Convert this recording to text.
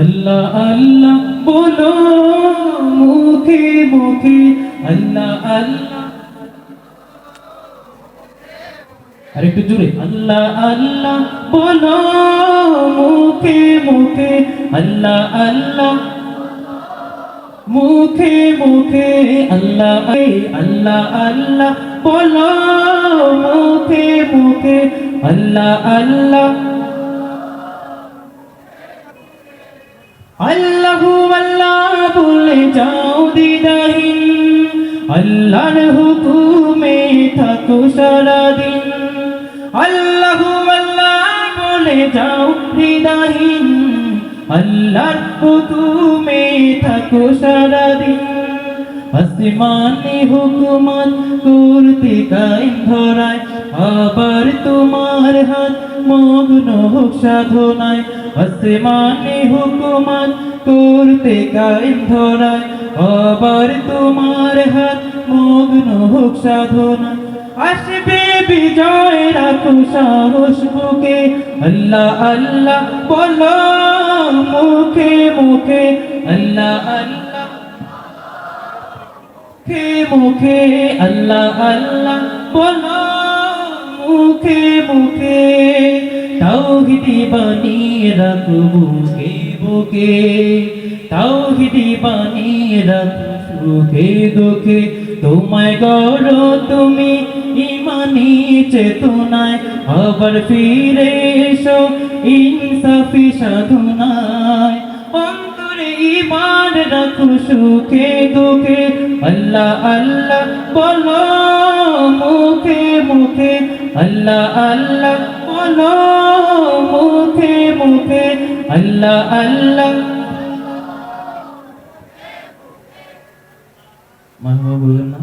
আল্লাহ আল্লাহ বলো মুখে মুখে, আল্লাহ আল্লাহ, আরেকটু জোরে, আল্লাহ আল্লাহ বলো মুখে মুখে, আল্লাহ আল্লাহ মুখে মুখে, আল্লাহ আল্লাহ আল্লাহ বলো মুখে মুখে, আল্লাহ আল্লাহ আল্লাহু আল্লাহ বলে যাও দ্বিধাহীন, আল্লাহর হুকুমে থাকো সারাদিন। আল্লাহু আল্লাহ বলে যাও দ্বিধাহীন, আল্লাহর হুকুমে থাকো সারাদিন। আসমানে হুকুমত করতে কায়েম ধরায়, আবার তোমার হাত মগ্ন হোক সাধনায়। আসমানে হুকুমত করতে কায়েম ধরায়, আবার তোমার হাত মগ্ন হোক সাধনায়। আসবে বিজয় রাখো সাহস বুকে, আল্লাহ আল্লাহ বলো মুখে মুখে, আল্লাহ আল্লাহ মুখে মুখে, আল্লাহ আল্লাহ বলো মুখে মুখে। তাওহীদি বাণী রাখো বুকে বুকে, তাওহীদি বাণী রাখো সুখে দুঃখে। তোমায় গড়ো তুমি ইমানি চেতনায়, আবার ফিরে এসো ইনসাফি সাধনায়। অন্তরে ঈমান রাখো সুখে দুঃখে, আল্লাহ আল্লাহ বলো মুখে মুখে, আল্লাহ আল্লাহ বলো মুখে মুখে, আল্লাহ আল্লাহ। মারহাবা বললেন না?